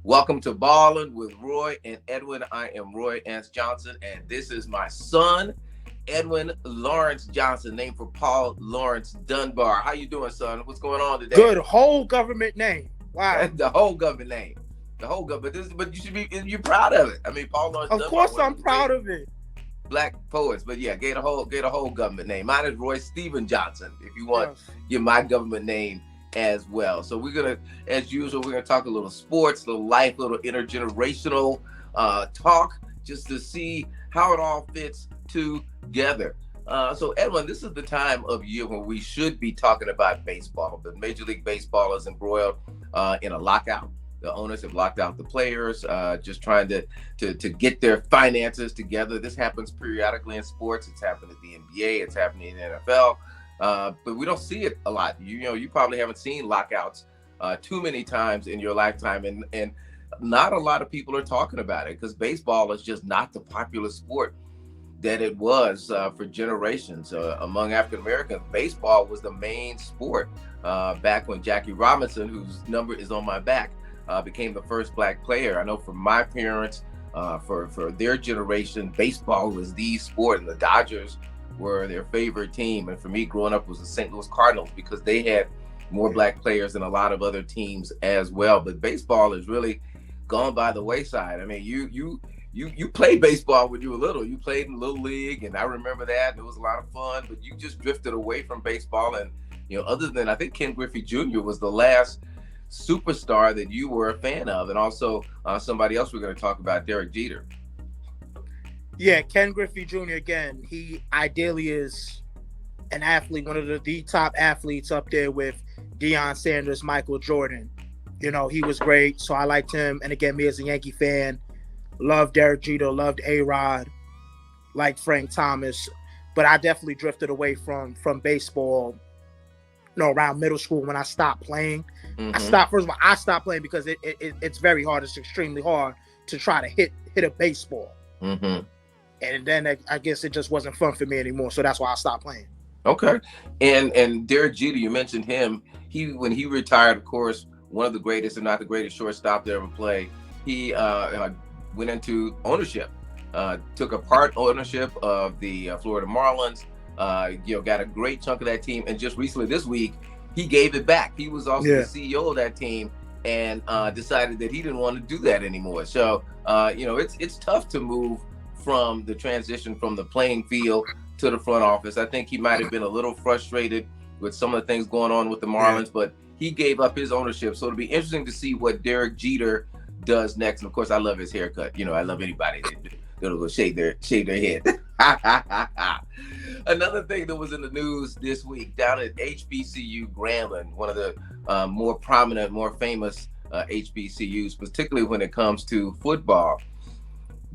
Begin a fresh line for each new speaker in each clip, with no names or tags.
Welcome to Ballin with Roy and Edwyn. I am Roy S. Johnson, and this is my son, Edwyn Lawrence Johnson, named for Paul Lawrence Dunbar. How you doing, son? What's going on today?
Good, whole government name. Wow.
The whole government name. The whole government. But you should be, you're proud of it. I mean, Paul Lawrence Dunbar.
Of course I'm proud of it.
Black poets, but yeah, get a whole government name. Mine is Roy Stephen Johnson. If you want, get my government name as well. So we're gonna, as usual, we're gonna talk a little sports, little life, little intergenerational talk, just to see how it all fits together. So Edwyn, this is the time of year when we should be talking about baseball. But Major League Baseball is embroiled in a lockout. The owners have locked out the players, just trying to get their finances together. This happens periodically in sports. It's happened at the NBA. It's happening in the NFL. But we don't see it a lot. You probably haven't seen lockouts too many times in your lifetime, and not a lot of people are talking about it because baseball is just not the popular sport that it was for generations among African Americans. Baseball was the main sport back when Jackie Robinson, whose number is on my back, became the first Black player. I know for my parents, for their generation, baseball was the sport, and the Dodgers were their favorite team. And for me, growing up, was the St. Louis Cardinals because they had more Black players than a lot of other teams as well. But baseball has really gone by the wayside. I mean, you played baseball when you were little. You played in Little League, and I remember that. And it was a lot of fun, but you just drifted away from baseball. And, other than, I think Ken Griffey Jr. was the last superstar that you were a fan of, and also somebody else we're going to talk about, Derek Jeter.
Yeah, Ken Griffey Jr. again. He ideally is an athlete, one of the top athletes up there with Deion Sanders, Michael Jordan. He was great, so I liked him. And again, me as a Yankee fan, loved Derek Jeter, loved A-Rod, liked Frank Thomas. But I definitely drifted away from baseball, around middle school when I stopped playing.
Mm-hmm.
I stopped playing because it's very hard. It's extremely hard to try to hit a baseball.
Mm-hmm.
And then I guess it just wasn't fun for me anymore. So that's why I stopped playing.
Okay. And Derek Jeter, you mentioned him. When he retired, of course, one of the greatest, if not the greatest shortstop to ever play, he went into ownership, took a part ownership of the Florida Marlins, got a great chunk of that team. And just recently this week, he gave it back. He was also the CEO of that team and decided that he didn't want to do that anymore. So, it's tough to move from the transition from the playing field to the front office. I think he might have been a little frustrated with some of the things going on with the Marlins, but he gave up his ownership. So it'll be interesting to see what Derek Jeter does next. And of course, I love his haircut. I love anybody that'll go shave their head. Another thing that was in the news this week down at HBCU Grambling, one of the more prominent, more famous HBCUs, particularly when it comes to football.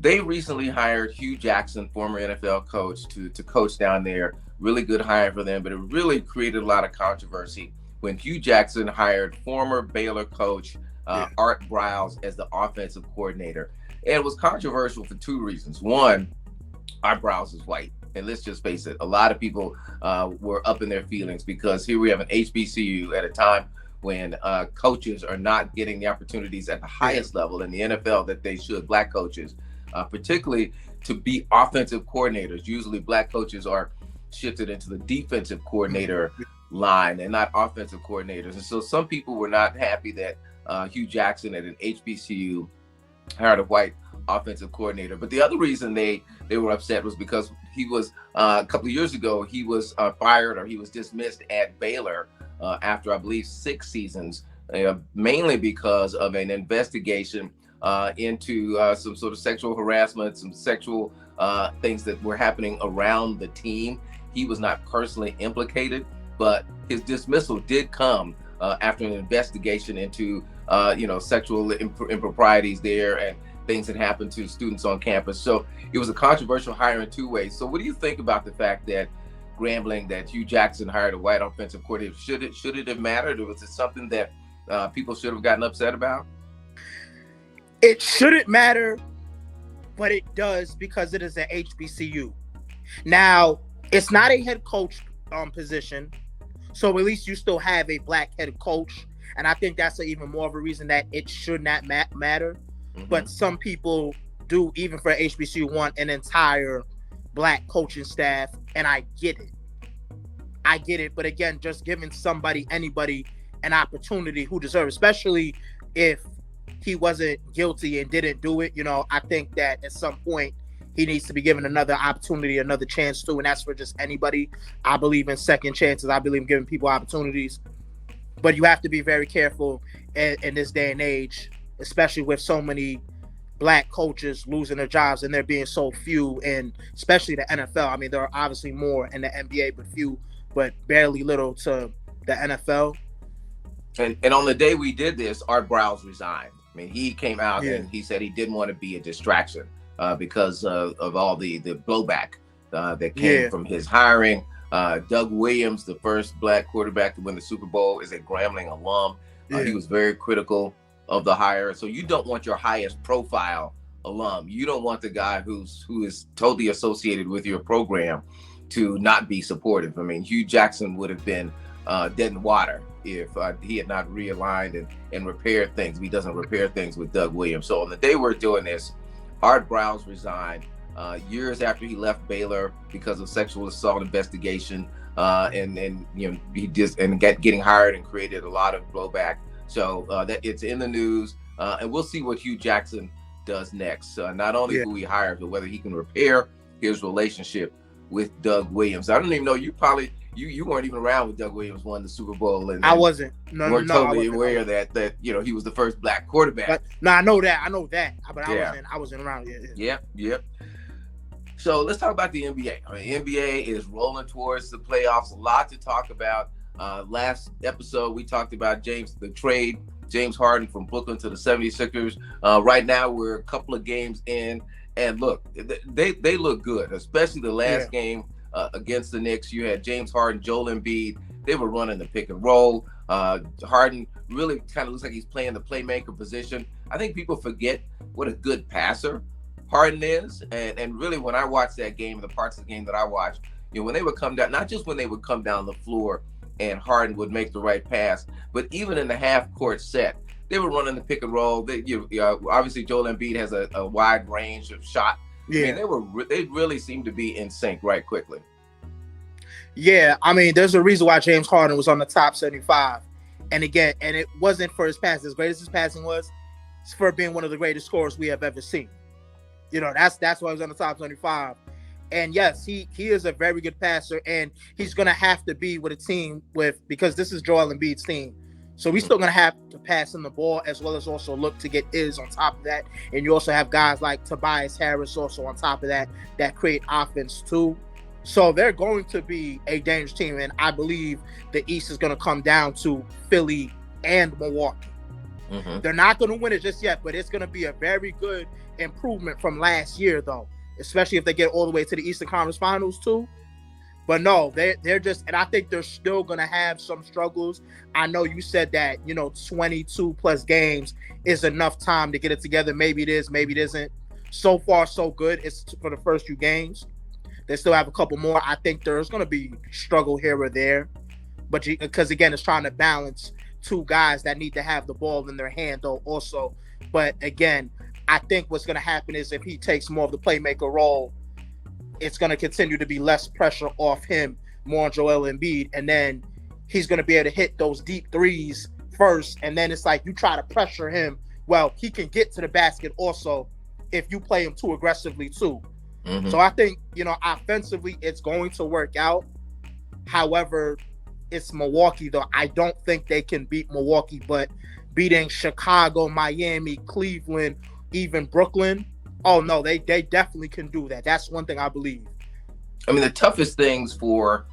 They recently hired Hugh Jackson, former NFL coach, to coach down there. Really good hire for them, but it really created a lot of controversy when Hugh Jackson hired former Baylor coach Art Briles as the offensive coordinator. And it was controversial for two reasons. One, Art Briles is white. And let's just face it, a lot of people were up in their feelings because here we have an HBCU at a time when coaches are not getting the opportunities at the highest level in the NFL that they should, Black coaches. Particularly to be offensive coordinators. Usually Black coaches are shifted into the defensive coordinator line and not offensive coordinators. And so some people were not happy that Hugh Jackson at an HBCU hired a white offensive coordinator. But the other reason they were upset was because he was, a couple of years ago, he was fired or he was dismissed at Baylor after, I believe, 6 seasons, mainly because of an investigation into some sort of sexual harassment, some sexual things that were happening around the team. He was not personally implicated, but his dismissal did come after an investigation into, sexual improprieties there and things that happened to students on campus. So it was a controversial hire in two ways. So what do you think about the fact that Grambling, that Hugh Jackson hired a white offensive coordinator? Should it have mattered, or was it something that people should have gotten upset about?
It shouldn't matter, but it does because it is an HBCU. Now, it's not a head coach position, so at least you still have a Black head coach. And I think that's even more of a reason that it should not matter. But some people do, even for HBCU, want an entire black coaching staff, and I get it. I get it. But again, just giving anybody, an opportunity who deserves, especially if he wasn't guilty and didn't do it, I think that at some point he needs to be given another opportunity, another chance too. And that's for just anybody. I believe in second chances. I believe in giving people opportunities. But you have to be very careful in this day and age, especially with so many black coaches losing their jobs and there being so few, and especially the NFL. I mean, there are obviously more in the NBA, but barely little to the NFL.
And on the day we did this, Art Browse resigned. I mean, he came out and he said he didn't want to be a distraction because of all the blowback that came from his hiring. Doug Williams, the first black quarterback to win the Super Bowl, is a Grambling alum. He was very critical of the hire. So you don't want your highest profile alum. You don't want the guy who is totally associated with your program to not be supportive. I mean, Hugh Jackson would have been dead in the water if he had not realigned and repaired things. He doesn't repair things with Doug Williams. So on the day we're doing this, Art Browse resigned years after he left Baylor because of sexual assault investigation, and he just getting hired and created a lot of blowback. So that it's in the news, and we'll see what Hugh Jackson does next. Not only who he hires, but whether he can repair his relationship with Doug Williams. I don't even know. You weren't even around when Doug Williams won the Super Bowl, and
I wasn't. Weren't
totally aware that he was the first black quarterback.
But, no, I know that. But I wasn't around yet.
Yep. So let's talk about the NBA. I mean, NBA is rolling towards the playoffs. A lot to talk about. Last episode, we talked about the trade, James Harden from Brooklyn to the 76ers. Right now, we're a couple of games in, and look, they look good, especially the last game against the Knicks. You had James Harden, Joel Embiid. They were running the pick and roll. Harden really kind of looks like he's playing the playmaker position. I think people forget what a good passer Harden is, and really when I watched that game, the parts of the game that I watched, when they would come down, not just when they would come down the floor and Harden would make the right pass, but even in the half-court set, they were running the pick and roll. Obviously, Joel Embiid has a wide range of shot. Yeah, I mean, they really seemed to be in sync right quickly.
Yeah, I mean, there's a reason why James Harden was on the top 75, and again, and it wasn't for his pass. As great as his passing was, it's for being one of the greatest scorers we have ever seen. That's why he was on the top 75. And yes, he is a very good passer, and he's going to have to be with a team because this is Joel Embiid's team. So he's still going to have to pass him the ball as well as also look to get his on top of that. And you also have guys like Tobias Harris also on top of that create offense too. So they're going to be a dangerous team, and I believe the East is going to come down to Philly and Milwaukee. Mm-hmm. They're not going to win it just yet, but it's going to be a very good improvement from last year, though, especially if they get all the way to the Eastern Conference Finals too. But no, they're just, and I think they're still going to have some struggles. I know you said that 22 plus games is enough time to get it together. Maybe it is, maybe it isn't. So far, so good. It's for the first few games. They still have a couple more. I think there's going to be struggle here or there, but because again, it's trying to balance two guys that need to have the ball in their hand though also. But again, I think what's going to happen is if he takes more of the playmaker role, it's going to continue to be less pressure off him, more on Joel Embiid, and then he's going to be able to hit those deep threes first, and then it's like you try to pressure him. Well, he can get to the basket also if you play him too aggressively too. Mm-hmm. So I think, offensively it's going to work out. However, it's Milwaukee though. I don't think they can beat Milwaukee, but beating Chicago, Miami, Cleveland, even Brooklyn, oh no, they definitely can do that. That's one thing I believe.
I mean, the toughest things for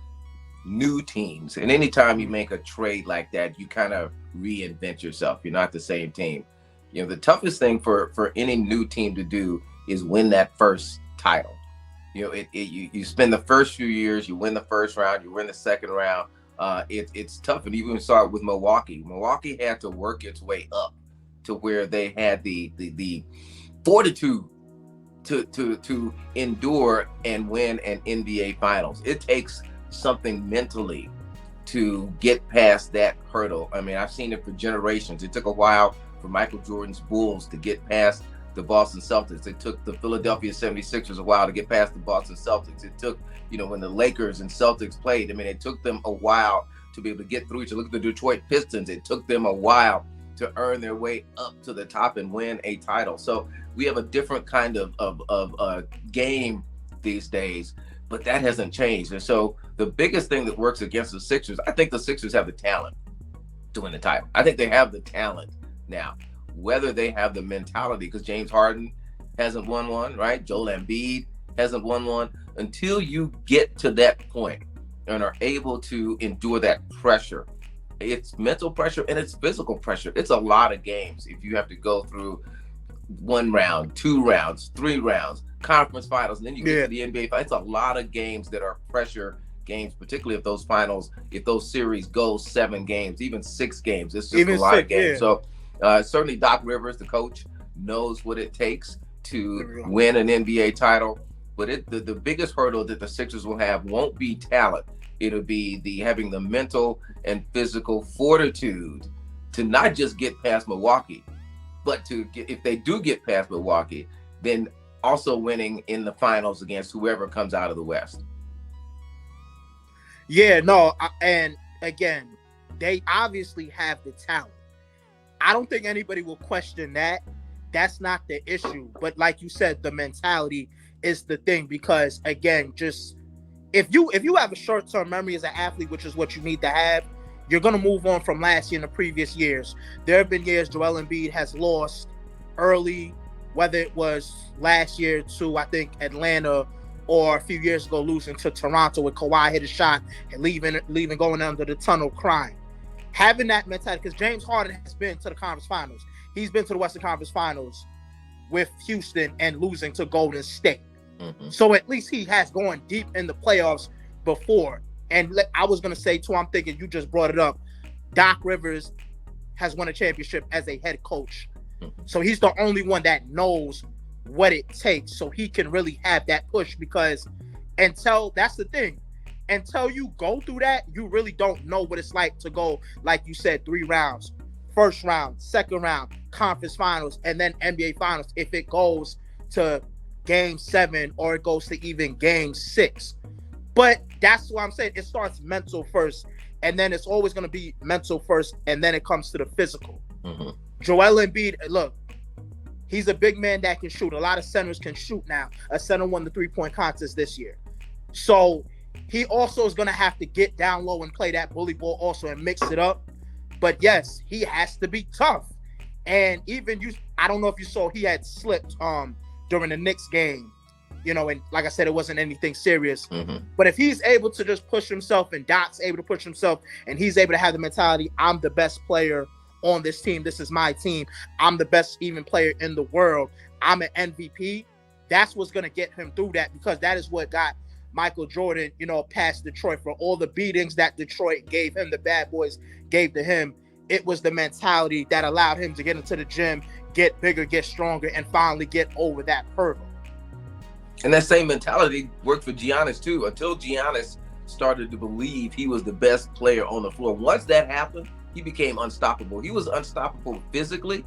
new teams, and anytime you make a trade like that, you kind of reinvent yourself. You're not the same team. The toughest thing for any new team to do is win that first title. You spend the first few years, you win the first round, you win the second round. It's tough, and even saw it with Milwaukee. Milwaukee had to work its way up to where they had the fortitude to endure and win an NBA Finals. It takes something mentally to get past that hurdle. I mean, I've seen it for generations. It took a while for Michael Jordan's Bulls to get past the Boston Celtics. It took the Philadelphia 76ers a while to get past the Boston Celtics. It took, when the Lakers and Celtics played, I mean, it took them a while to be able to get through each other. Look at the Detroit Pistons. It took them a while to earn their way up to the top and win a title. So we have a different kind of game these days, but that hasn't changed. And so the biggest thing that works against the Sixers, I think the Sixers have the talent to win the title. I think they have the talent now. Whether they have the mentality, because James Harden hasn't won one, right? Joel Embiid hasn't won one. Until you get to that point and are able to endure that pressure, it's mental pressure and it's physical pressure. It's a lot of games if you have to go through 1 round, 2 rounds, 3 rounds, conference finals, and then you get to the NBA. It's a lot of games that are pressure games, particularly if those finals, if those series go 7 games, even 6 games. It's just a lot of games. So certainly Doc Rivers, the coach, knows what it takes to win an NBA title. But the biggest hurdle that the Sixers will have won't be talent. It'll be having the mental and physical fortitude to not just get past Milwaukee, but to get, if they do get past Milwaukee, then also winning in the finals against whoever comes out of the West.
Yeah, no, and again, they obviously have the talent. I don't think anybody will question that. That's not the issue. But like you said, the mentality is the thing, because again, just if you have a short-term memory as an athlete, which is what you need to have, you're going to move on from last year and the previous years. There have been years Joel Embiid has lost early, whether it was last year to, I think, Atlanta, or a few years ago losing to Toronto with Kawhi hit a shot and leaving going under the tunnel crying. Having that mentality, because James Harden has been to the conference finals. He's been to the Western Conference Finals with Houston and losing to Golden State. Mm-hmm. So at least he has gone deep in the playoffs before. And I was going to say, too, I'm thinking you just brought it up, Doc Rivers has won a championship as a head coach. Mm-hmm. So he's the only one that knows what it takes, so he can really have that push, because that's the thing. Until you go through that, you really don't know what it's like to go, like you said, 3 rounds. First round, second round, conference finals, and then NBA finals if it goes to game 7 or it goes to even game 6. But that's what I'm saying. It starts mental first, and then it's always going to be mental first, and then it comes to the physical. Mm-hmm. Joel Embiid, look, he's a big man that can shoot. A lot of centers can shoot now. A center won the 3-point contest this year. So he also is going to have to get down low and play that bully ball also and mix it up. But yes, he has to be tough. And even I don't know if you saw, he had slipped during the Knicks game, and like I said, it wasn't anything serious. Mm-hmm. But if he's able to just push himself, and Doc's able to push himself, and he's able to have the mentality, I'm the best player on this team, this is my team, I'm the best even player in the world, I'm an MVP, that's what's going to get him through that, because that is what got Michael Jordan, past Detroit. For all the beatings that Detroit gave him, the bad boys gave to him, it was the mentality that allowed him to get into the gym, get bigger, get stronger, and finally get over that hurdle.
And that same mentality worked for Giannis too, until Giannis started to believe he was the best player on the floor. Once that happened, he became unstoppable. He was unstoppable physically,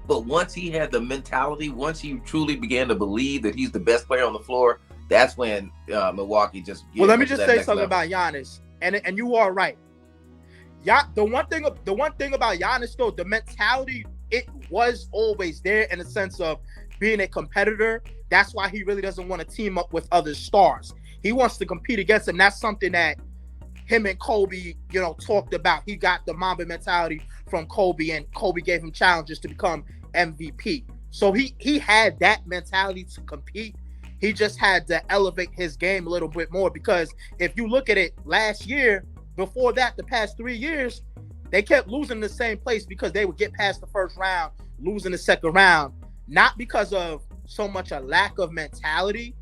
but once he had the mentality, once he truly began to believe that he's the best player on the floor, that's when Milwaukee just.
Well, let me just say something about Giannis, and you are right. The one thing about Giannis, though, the mentality, it was always there in the sense of being a competitor. That's why he really doesn't want to team up with other stars. He wants to compete against them. That's something that him and Kobe, talked about. He got the Mamba mentality from Kobe, and Kobe gave him challenges to become MVP. So he had that mentality to compete. He just had to elevate his game a little bit more, because if you look at it last year, before that, the past 3 years, they kept losing the same place because they would get past the first round, losing the second round, not because of so much a lack of mentality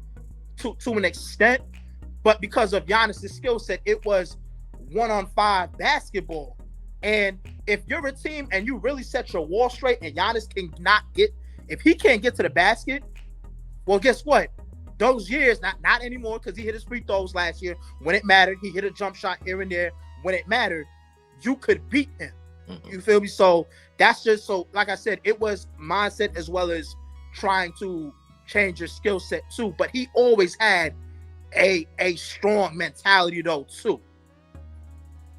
to an extent, but because of Giannis' skill set. It was 1-on-5 basketball. And if you're a team and you really set your wall straight and Giannis if he can't get to the basket, well, guess what? Those years, not anymore, because he hit his free throws last year when it mattered. He hit a jump shot here and there when it mattered, you could beat him.
Mhm.
You feel me? So that's just so, like I said, it was mindset as well as trying to change your skill set too. But he always had a strong mentality though too.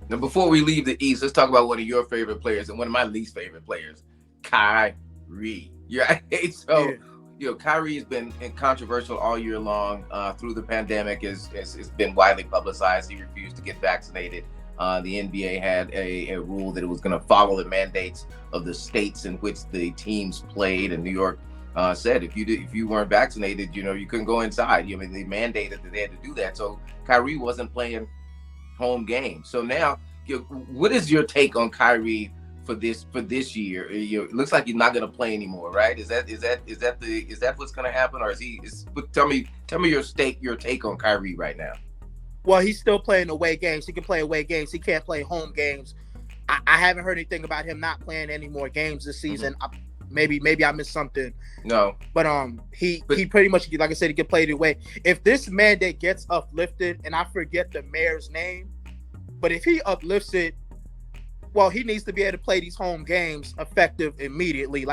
Now, before we leave the East, let's talk about one of your favorite players and one of my least favorite players, Kyrie. Yeah, so
Yeah.
Kyrie has been controversial all year long. Through the pandemic, it's been widely publicized. He refused to get vaccinated. The NBA had a rule that it was going to follow the mandates of the states in which the teams played, and New York said if you weren't vaccinated, you couldn't go inside. They mandated that they had to do that. So Kyrie wasn't playing home games. So now, what is your take on Kyrie for this year? It looks like he's not going to play anymore, right? Is that what's going to happen, or tell me your take on Kyrie right now?
Well, he's still playing away games. He can play away games. He can't play home games. I haven't heard anything about him not playing any more games this season. Mm-hmm. Maybe I missed something.
No,
but he pretty much, like I said, he can play it away. If this mandate gets uplifted, and I forget the mayor's name, but if he uplifts it, well, he needs to be able to play these home games effective immediately,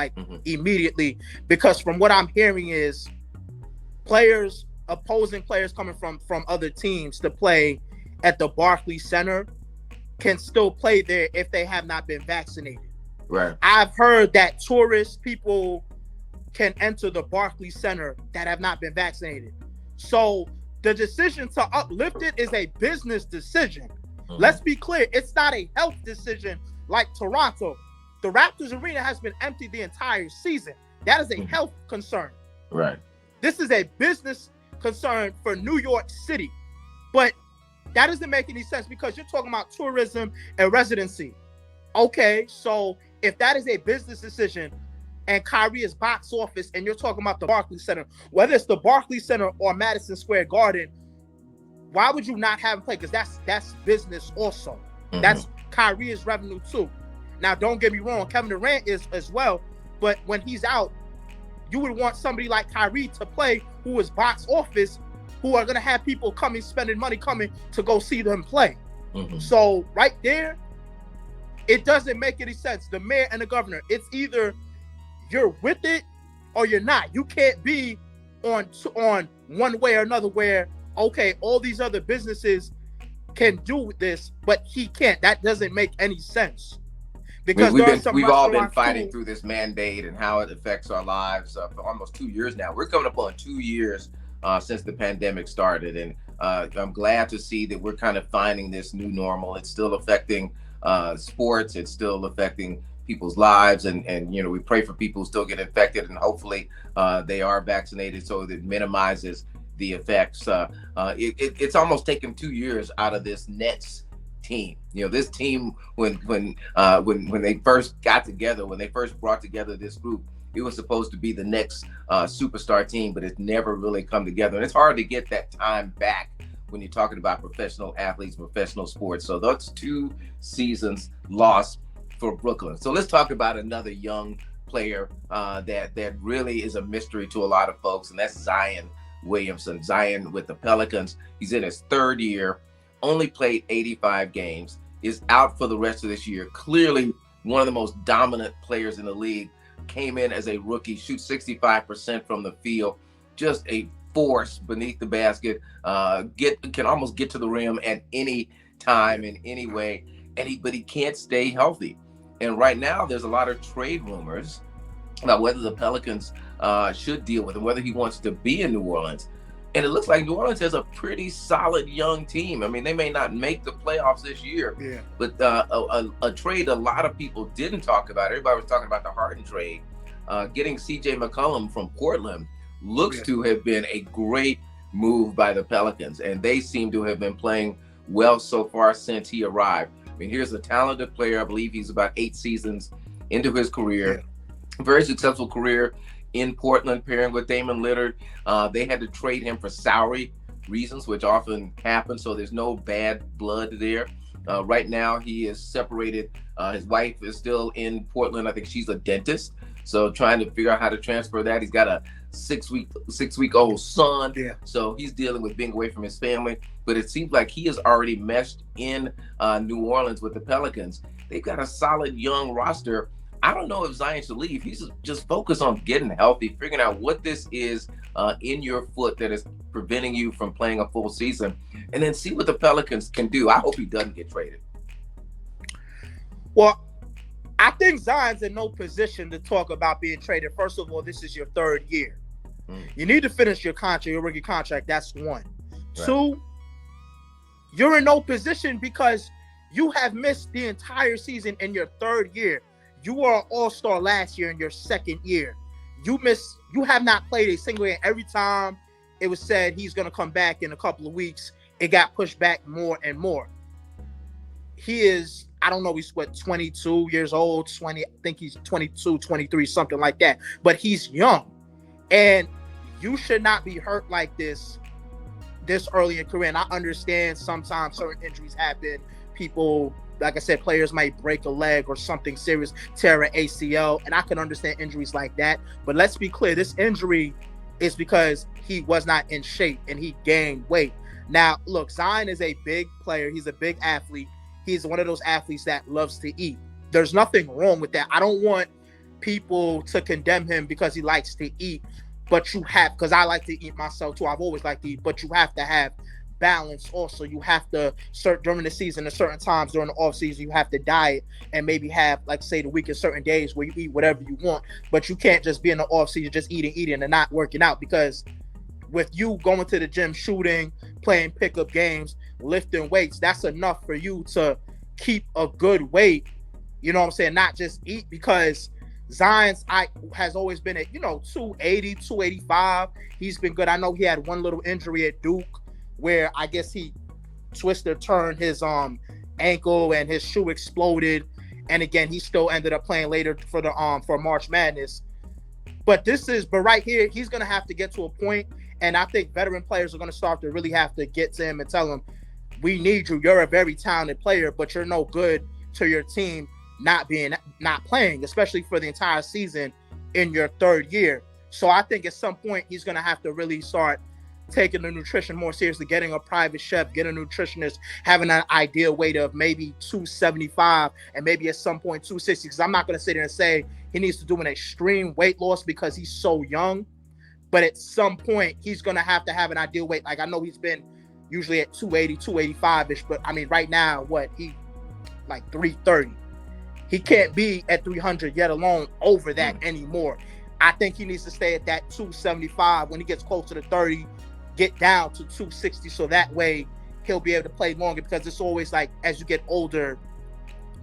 immediately, because from what I'm hearing is opposing players coming from other teams to play at the Barclays Center can still play there if they have not been vaccinated.
Right.
I've heard that tourist people can enter the Barclays Center that have not been vaccinated. So the decision to uplift it is a business decision. Mm-hmm. Let's be clear. It's not a health decision like Toronto. The Raptors arena has been empty the entire season. That is a health concern.
Right.
This is a business concern for New York City. But that doesn't make any sense because you're talking about tourism and residency. Okay, so if that is a business decision and Kyrie is box office and you're talking about the Barclays Center, whether it's the Barclays Center or Madison Square Garden, why would you not have him play? Because that's business also. Mm-hmm. That's Kyrie's revenue too. Now, don't get me wrong, Kevin Durant is as well, but when he's out, you would want somebody like Kyrie to play who is box office, who are going to have people spending money coming to go see them play. Mm-hmm. So right there, it doesn't make any sense. The mayor and the governor, it's either you're with it or you're not. You can't be on one way or another where, okay, all these other businesses can do this, but he can't. That doesn't make any sense. Because
we've all been fighting through this mandate and how it affects our lives for almost 2 years now. We're coming up on 2 years since the pandemic started, and I'm glad to see that we're kind of finding this new normal. It's still affecting sports. It's still affecting people's lives, and we pray for people who still get infected, and hopefully they are vaccinated so that it minimizes the effects. It's almost taken 2 years out of this Nets team. This team, when they first got together, when they first brought together this group, it was supposed to be the next superstar team, but it's never really come together. And it's hard to get that time back when you're talking about professional athletes, professional sports. So that's 2 seasons lost for Brooklyn. So let's talk about another young player that really is a mystery to a lot of folks, and that's Zion Williamson. Zion with the Pelicans. He's in his 3rd year, only played 85 games, is out for the rest of this year. Clearly one of the most dominant players in the league. Came in as a rookie, shoots 65% from the field, just a force beneath the basket, can almost get to the rim at any time in any way, but he can't stay healthy. And right now there's a lot of trade rumors about whether the Pelicans should deal with him, whether he wants to be in New Orleans. And it looks like New Orleans has a pretty solid young team. I mean, they may not make the playoffs this year, but a trade a lot of people didn't talk about. Everybody was talking about the Harden trade. Getting C.J. McCollum from Portland looks to have been a great move by the Pelicans, and they seem to have been playing well so far since he arrived. I mean, here's a talented player. I believe he's about 8 seasons into his career. Very successful career in Portland, pairing with Damian Lillard. They had to trade him for salary reasons, which often happens, so there's no bad blood there. Right now, he is separated. His wife is still in Portland. I think she's a dentist. So trying to figure out how to transfer that. He's got a 6 week old son.
Yeah.
So he's dealing with being away from his family. But it seems like he has already meshed in New Orleans with the Pelicans. They've got a solid young roster. I don't know if Zion should leave. He's just focused on getting healthy, figuring out what this is in your foot that is preventing you from playing a full season, and then see what the Pelicans can do. I hope he doesn't get traded.
Well, I think Zion's in no position to talk about being traded. First of all, this is your third year. You need to finish your contract, your rookie contract. That's one. Right. Two, you're in no position because you have missed the entire season in your third year. You were an all-star last year in your second year. You have not played a single game. Every time it was said he's going to come back in a couple of weeks, it got pushed back more and more. He is, I don't know, he's 22 years old, I think he's 22, 23, something like that. But he's young. And you should not be hurt like this early in career. And I understand sometimes certain injuries happen. People, like I said, players might break a leg or something serious, tear an ACL, and I can understand injuries like that. But let's be clear, this injury is because he was not in shape and he gained weight. Now, look, Zion is a big player. He's a big athlete. He's one of those athletes that loves to eat. There's nothing wrong with that. I don't want people to condemn him because he likes to eat, but you have, because I like to eat myself too. I've always liked to eat, but you have to have balance also. You have to start during the season at certain times during the off season. You have to diet and maybe have, like, say, the week of certain days where you eat whatever you want, but you can't just be in the off season just eating and not working out, because with you going to the gym, shooting, playing pickup games, lifting weights, that's enough for you to keep a good weight. You know what I'm saying? Not just eat, because Zion's has always been at 280, 285. He's been good. I know he had one little injury at Duke where I guess he turned his ankle and his shoe exploded, and again he still ended up playing later for March Madness. But right here he's gonna have to get to a point, and I think veteran players are gonna start to really have to get to him and tell him, we need you. You're a very talented player, but you're no good to your team not playing, especially for the entire season in your third year. So I think at some point he's gonna have to really start taking the nutrition more seriously, getting a private chef, getting a nutritionist, having an ideal weight of maybe 275 and maybe at some point 260, because I'm not going to sit there and say he needs to do an extreme weight loss because he's so young, but at some point he's going to have an ideal weight. Like, I know he's been usually at 280, 285-ish, but I mean right now, he like 330. He can't be at 300 yet alone over that anymore. I think he needs to stay at that 275. When he gets closer to 30, get down to 260, so that way he'll be able to play longer, because it's always like, as you get older,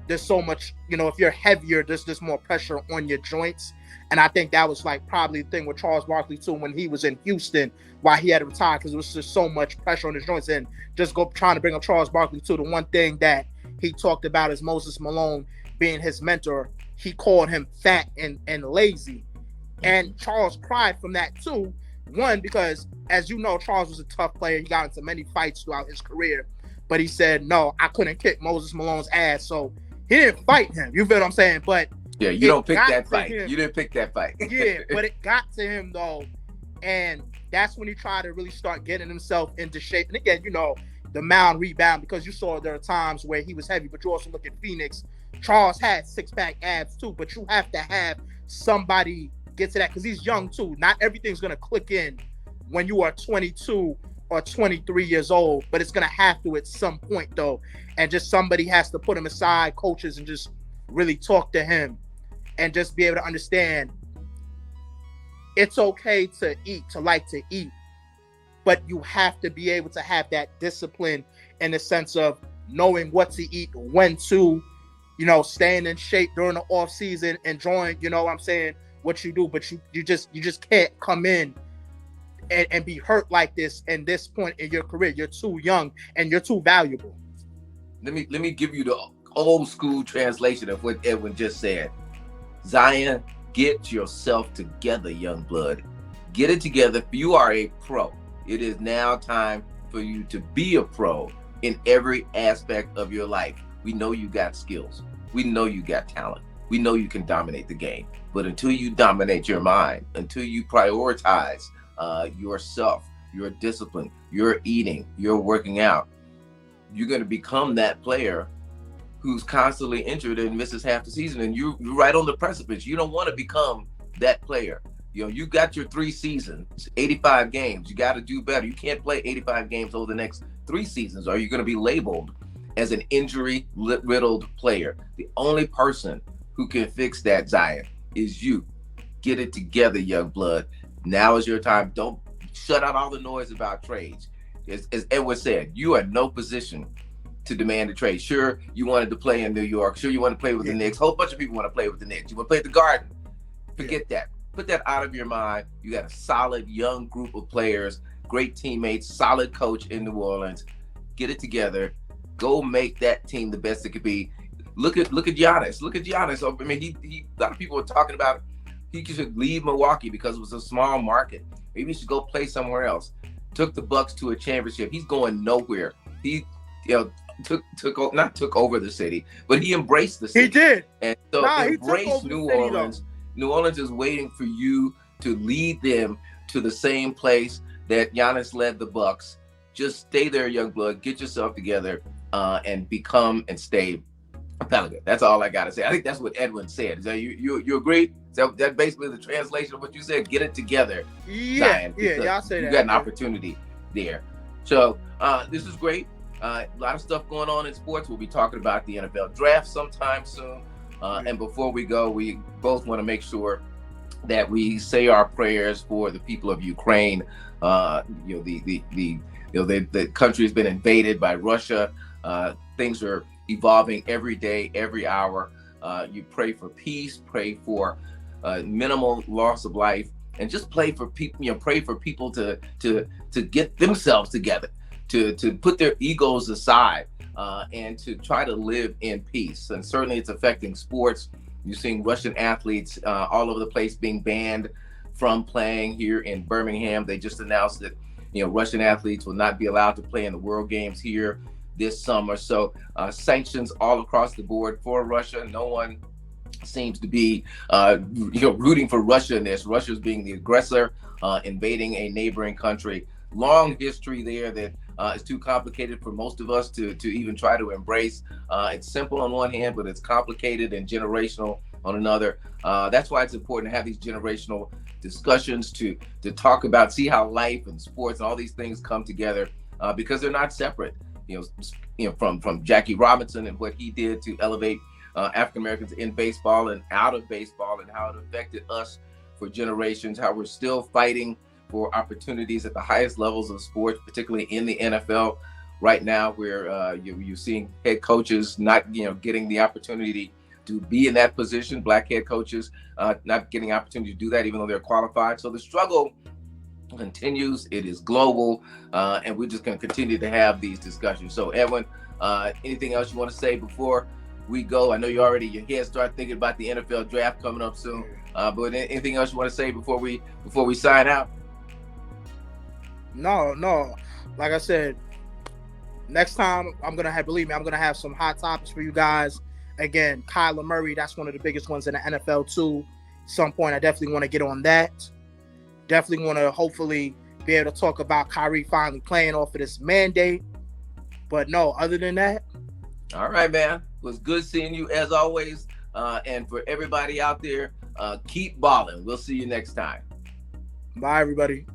there's so much, if you're heavier, there's just more pressure on your joints. And I think that was like probably the thing with Charles Barkley too, when he was in Houston, why he had to retire, because it was just so much pressure on his joints. And just trying to bring up Charles Barkley too, the one thing that he talked about is Moses Malone being his mentor. He called him fat and lazy. And Charles cried from that too. One, because as you know, Charles was a tough player. He got into many fights throughout his career, but he said, no, I couldn't kick Moses Malone's ass. So he didn't fight him. You feel what I'm saying? But
yeah, you don't pick that fight. You didn't pick that fight.
Yeah, but it got to him though. And that's when he tried to really start getting himself into shape. And again, the mound rebound, because you saw there are times where he was heavy, but you also look at Phoenix. Charles had six-pack abs too, but you have to have somebody get to that, because he's young too. Not everything's going to click in when you are 22 or 23 years old, but it's going to have to at some point though. And just somebody has to put him aside, coaches, and just really talk to him and just be able to understand it's okay to eat, to like to eat, but you have to be able to have that discipline in the sense of knowing what to eat, when to, staying in shape during the off season, enjoying, what you do. But you just can't come in and be hurt like this in this point in your career. You're too young and you're too valuable.
Let me give you the old school translation of what Edwyn just said. Zion, get yourself together, young blood. Get it together. You are a pro. It is now time for you to be a pro in every aspect of your life. We know you got skills. We know you got talent. we know you can dominate the game. But until you dominate your mind, until you prioritize yourself, your discipline, your eating, your working out, you're going to become that player who's constantly injured and misses half the season. And you're right on the precipice. You don't want to become that player. You know, you got your 3 seasons, 85 games. You got to do better. You can't play 85 games over the next 3 seasons, or you're going to be labeled as an injury-riddled player. The only person who can fix that, Zion, is you. Get it together, young blood. Now is your time. Don't shut out all the noise about trades. As Edwyn said, you are in no position to demand a trade. Sure, you wanted to play in New York. Sure, you want to play with the Knicks. A whole bunch of people want to play with the Knicks. You want to play at the Garden. Forget that. Put that out of your mind. You got a solid young group of players, great teammates, solid coach in New Orleans. Get it together. Go make that team the best it could be. Look at Giannis. Look at Giannis. I mean, he a lot of people are talking about he should leave Milwaukee because it was a small market. Maybe he should go play somewhere else. Took the Bucks to a championship. He's going nowhere. He, not took over the city, but he embraced the city.
He did.
And so embrace New Orleans. New Orleans is waiting for you to lead them to the same place that Giannis led the Bucks. Just stay there, young blood. Get yourself together and become and stay a Pelican. That's all I gotta say. I think that's what Edwyn said. Is that you agree? Is that basically the translation of what you said? Get it together.
Yeah, y'all say that.
You got an opportunity there. So this is great. A lot of stuff going on in sports. We'll be talking about the NFL draft sometime soon. And before we go, we both want to make sure that we say our prayers for the people of Ukraine. The country has been invaded by Russia. Things are evolving every day, every hour. You pray for peace, pray for minimal loss of life, and just pray for people. Pray for people to get themselves together, to put their egos aside, and to try to live in peace. And certainly, it's affecting sports. You're seeing Russian athletes all over the place being banned from playing here in Birmingham. They just announced that Russian athletes will not be allowed to play in the World Games here this summer. So sanctions all across the board for Russia. No one seems to be rooting for Russia in this. Russia's being the aggressor, invading a neighboring country. Long history there that is too complicated for most of us to even try to embrace. It's simple on one hand, but it's complicated and generational on another. That's why it's important to have these generational discussions to talk about, see how life and sports and all these things come together, because they're not separate. From Jackie Robinson and what he did to elevate African Americans in baseball and out of baseball, and how it affected us for generations, how we're still fighting for opportunities at the highest levels of sports, particularly in the NFL right now, where you're seeing head coaches not getting the opportunity to be in that position. Black head coaches not getting the opportunity to do that, even though they're qualified. So the struggle continues. It is global, and we're just going to continue to have these discussions. So Edwyn, anything else you want to say before we go? I know your head start thinking about the NFL draft coming up soon, but anything else you want to say before we sign out?
No. Like I said, next time I'm gonna have some hot topics for you guys. Again, Kyler Murray, that's one of the biggest ones in the NFL too. At some point, I definitely want to get on that. Definitely want to hopefully be able to talk about Kyrie finally playing off of this mandate. But no, other than that.
All right, man. It was good seeing you as always. And for everybody out there, keep balling. We'll see you next time.
Bye, everybody.